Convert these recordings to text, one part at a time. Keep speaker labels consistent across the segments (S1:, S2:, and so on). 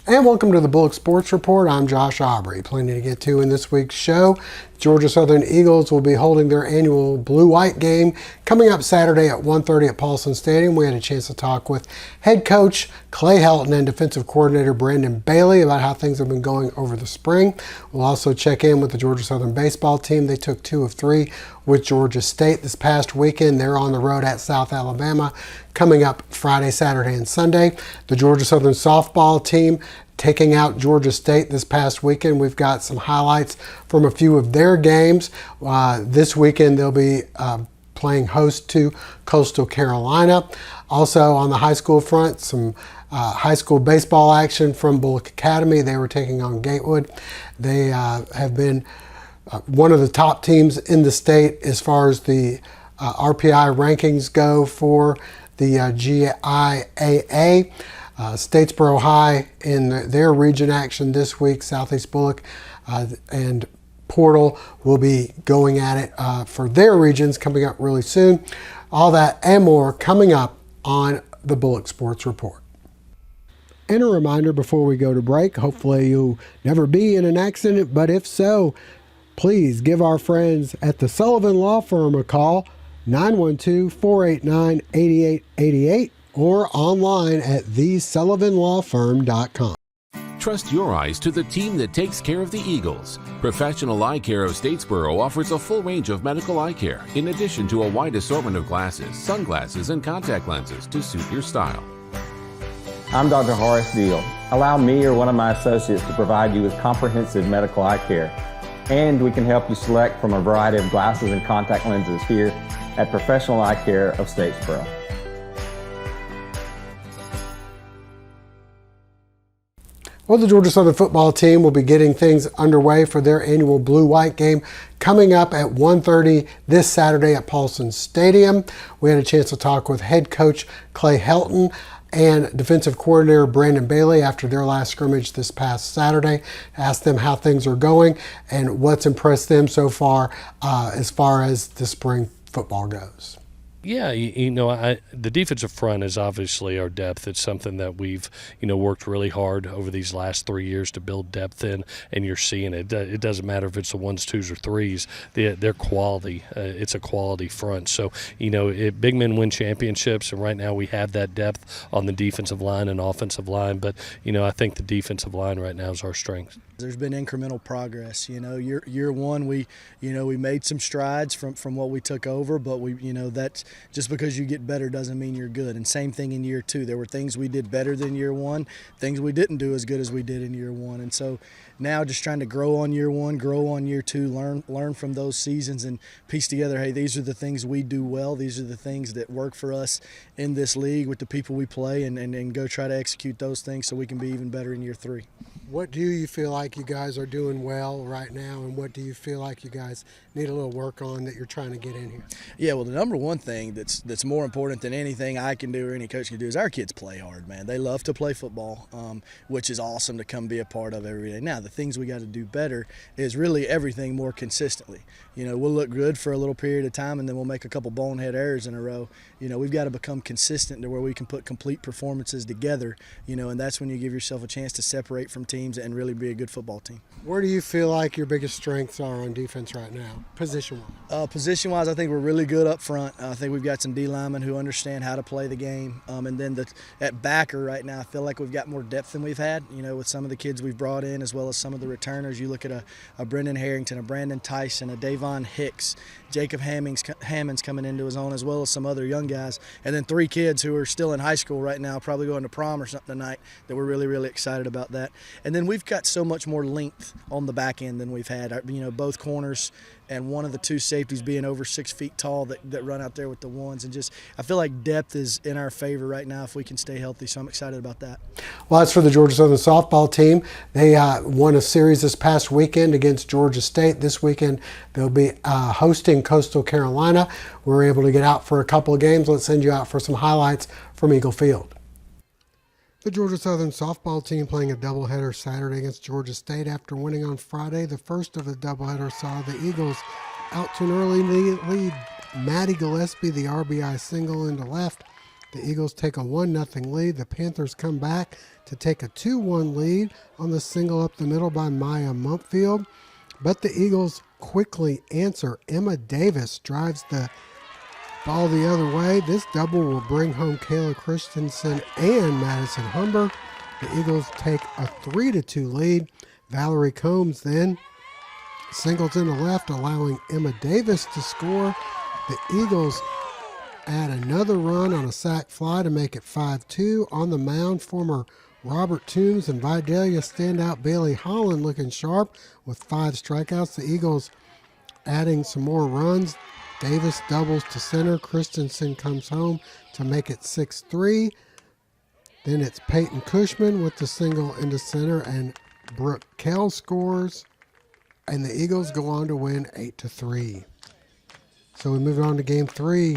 S1: And welcome to the Bulloch Sports Report. I'm Josh Aubrey. Plenty to get to in this week's show. Georgia Southern Eagles will be holding their annual blue-white game coming up Saturday at 1:30 at Paulson Stadium. We had a chance to talk with head coach Clay Helton and defensive coordinator Brandon Bailey about how things have been going over the spring. We'll also check in with the Georgia Southern baseball team. They took 2 of 3 with Georgia State this past weekend. They're on the road at South Alabama coming up Friday, Saturday, and Sunday. The Georgia Southern softball team taking out Georgia State this past weekend. We've got some highlights from a few of their games. This weekend they'll be playing host to Coastal Carolina. Also on the high school front, some high school baseball action from Bulloch Academy. They were taking on Gatewood. They have been one of the top teams in the state as far as the RPI rankings go for the GIAA. Statesboro High in their region action this week. Southeast Bulloch and Portal will be going at it for their regions coming up really soon. All that and more coming up on the Bulloch Sports Report. And a reminder before we go to break, hopefully you'll never be in an accident, but if so, please give our friends at the Sullivan Law Firm a call, 912-489-8888. or online at thesullivanlawfirm.com.
S2: Trust your eyes to the team that takes care of the Eagles. Professional Eye Care of Statesboro offers a full range of medical eye care, in addition to a wide assortment of glasses, sunglasses, and contact lenses to suit your style.
S3: I'm Dr. Horace Deal. Allow me or one of my associates to provide you with comprehensive medical eye care. And we can help you select from a variety of glasses and contact lenses here at Professional Eye Care of Statesboro.
S1: Well, the Georgia Southern football team will be getting things underway for their annual blue-white game coming up at 1:30 this Saturday at Paulson Stadium. We had a chance to talk with head coach Clay Helton and defensive coordinator Brandon Bailey after their last scrimmage this past Saturday. Asked them how things are going and what's impressed them so far as the spring football goes.
S4: Yeah, the defensive front is obviously our depth. It's something that we've, worked really hard over these last 3 years to build depth in, and you're seeing it. It doesn't matter if it's the 1s, 2s, or 3s. They're quality. It's a quality front. So, big men win championships, and right now we have that depth on the defensive line and offensive line. But, I think the defensive line right now is our strength.
S5: There's been incremental progress. Year one, we made some strides from what we took over, but that's just because you get better doesn't mean you're good. And same thing in year 2. There were things we did better than year 1, things we didn't do as good as we did in year 1. And so now just trying to grow on year 1, grow on year 2, learn from those seasons and piece together, hey, these are the things we do well. These are the things that work for us in this league with the people we play and go try to execute those things so we can be even better in year 3.
S1: What do you feel like you guys are doing well right now, and what do you feel like you guys need a little work on that you're trying to get in here?
S5: Yeah, well, the number one thing that's more important than anything I can do or any coach can do is our kids play hard, man. They love to play football, which is awesome to come be a part of every day. Now, the things we got to do better is really everything more consistently. We'll look good for a little period of time, and then we'll make a couple bonehead errors in a row. We've got to become consistent to where we can put complete performances together, and that's when you give yourself a chance to separate from teams and really be a good football team.
S1: Where do you feel like your biggest strengths are on defense right now, position-wise?
S5: Position-wise, I think we're really good up front. I think we've got some D linemen who understand how to play the game. And then at backer right now, I feel like we've got more depth than we've had, with some of the kids we've brought in as well as some of the returners. You look at a Brendan Harrington, a Brandon Tyson, a Davon Hicks, Jacob Hammond's coming into his own, as well as some other young guys. And then 3 kids who are still in high school right now, probably going to prom or something tonight, that we're really, really excited about that. And then we've got so much more length on the back end than we've had. Both corners and one of the 2 safeties being over 6 feet tall that run out there with the ones. And just, I feel like depth is in our favor right now if we can stay healthy. So I'm excited about that.
S1: Well, that's for the Georgia Southern softball team. They won a series this past weekend against Georgia State. This weekend they'll be hosting Coastal Carolina. We were able to get out for a couple of games. Let's send you out for some highlights from Eagle Field. The Georgia Southern softball team playing a doubleheader Saturday against Georgia State after winning on Friday. The first of the doubleheader saw the Eagles out to an early lead. Maddie Gillespie, the RBI single into left, The Eagles take a 1-0 lead. The Panthers come back to take a 2-1 lead on the single up the middle by Maya Mumpfield. But the Eagles quickly answer. Emma Davis drives the ball the other way. This double will bring home Kayla Christensen and Madison Humber. The Eagles take a 3-2 lead. Valerie Combs then singles in the left, allowing Emma Davis to score. The Eagles add another run on a sac fly to make it 5-2. On the mound, former Robert Toombs and Vidalia standout Bailey Holland looking sharp with 5 strikeouts. The Eagles adding some more runs. Davis doubles to center. Christensen comes home to make it 6-3. Then it's Peyton Cushman with the single into center, and Brooke Kell scores. And the Eagles go on to win 8-3. So we move on to game 3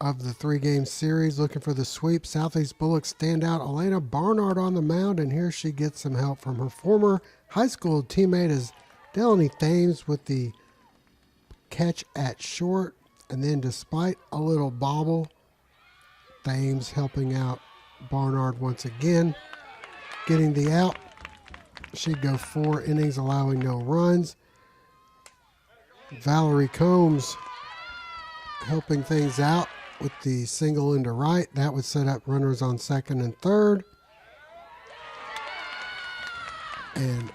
S1: of the 3-game series, looking for the sweep. Southeast Bulloch standout Elena Barnard on the mound, and here she gets some help from her former high school teammate as Delaney Thames with the catch at short. And then despite a little bobble, Thames helping out Barnard once again, getting the out. She'd go 4 innings, allowing no runs. Valerie Combs helping things out with the single into right. That would set up runners on second and third. And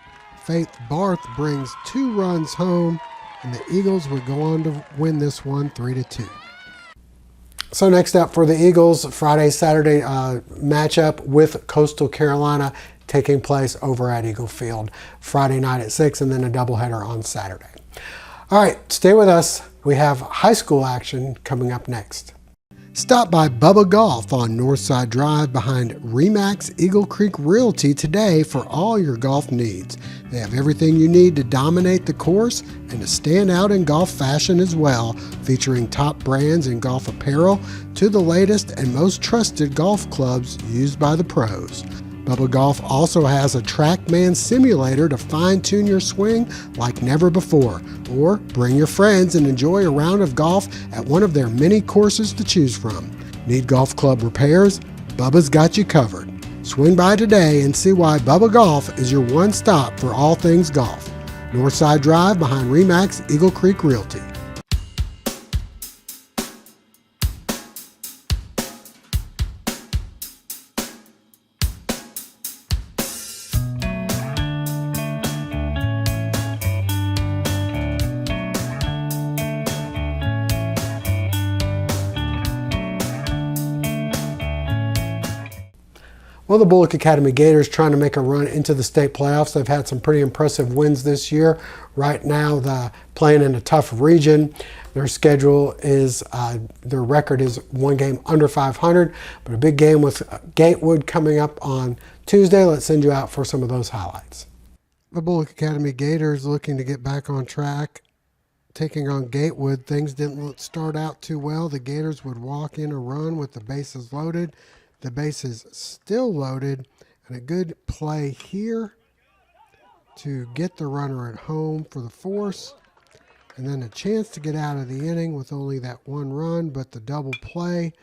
S1: Faith Barth brings 2 runs home, and the Eagles would go on to win this one 3-2. So next up for the Eagles, Friday-Saturday matchup with Coastal Carolina taking place over at Eagle Field Friday night at 6, and then a doubleheader on Saturday. All right, stay with us. We have high school action coming up next. Stop by Bubba Golf on Northside Drive behind Remax Eagle Creek Realty today for all your golf needs. They have everything you need to dominate the course and to stand out in golf fashion as well, featuring top brands in golf apparel to the latest and most trusted golf clubs used by the pros. Bubba Golf also has a TrackMan simulator to fine-tune your swing like never before. Or bring your friends and enjoy a round of golf at one of their many courses to choose from. Need golf club repairs? Bubba's got you covered. Swing by today and see why Bubba Golf is your one stop for all things golf. Northside Drive behind Remax Eagle Creek Realty. Well, the Bulloch Academy Gators trying to make a run into the state playoffs. They've had some pretty impressive wins this year. Right now, they're playing in a tough region. Their schedule is, their record is 1 game under 500, but a big game with Gatewood coming up on Tuesday. Let's send you out for some of those highlights. The Bulloch Academy Gators looking to get back on track. Taking on Gatewood, things didn't start out too well. The Gators would walk in a run with the bases loaded. The bases still loaded, and a good play here to get the runner at home for the force, and then a chance to get out of the inning with only that 1 run, but the double play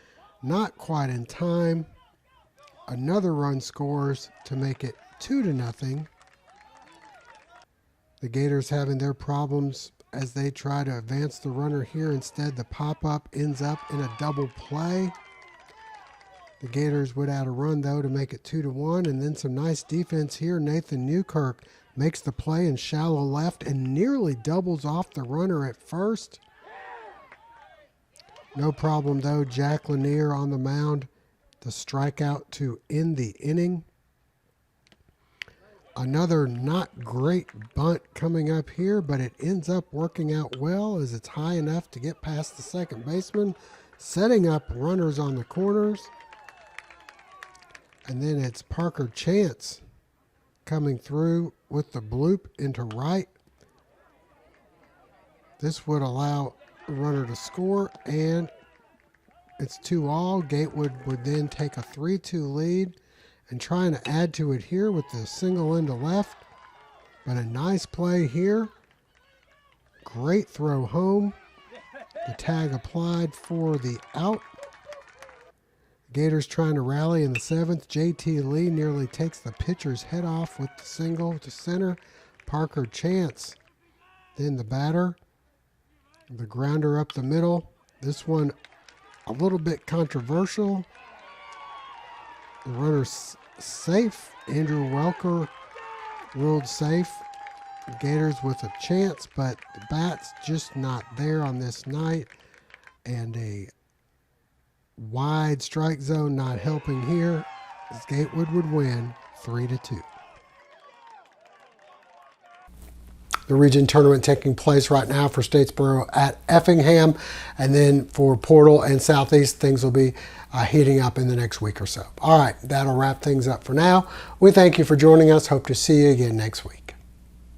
S1: not quite in time. Another run scores to make it 2-0. The Gators having their problems as they try to advance the runner here. Instead, the pop-up ends up in a double play. The Gators would add a run, though, to make it 2-1, and then some nice defense here. Nathan Newkirk makes the play in shallow left and nearly doubles off the runner at first. No problem, though. Jack Lanier on the mound, the strikeout to end the inning. Another not great bunt coming up here, but it ends up working out well as it's high enough to get past the second baseman, setting up runners on the corners. And then it's Parker Chance coming through with the bloop into right. This would allow the runner to score, and it's 2-all. Gatewood would then take a 3-2 lead and trying to add to it here with the single into left. But a nice play here. Great throw home. The tag applied for the out. Gators trying to rally in the 7th. J.T. Lee nearly takes the pitcher's head off with the single to center. Parker Chance, then the batter. The grounder up the middle. This one a little bit controversial. The runner's safe. Andrew Welker ruled safe. Gators with a chance, but the bat's just not there on this night. And a wide strike zone not helping here, as Gatewood would win 3-2. The region tournament taking place right now for Statesboro at Effingham, and then for Portal and Southeast, things will be heating up in the next week or so. All right, that'll wrap things up for now. We thank you for joining us. Hope to see you again next week.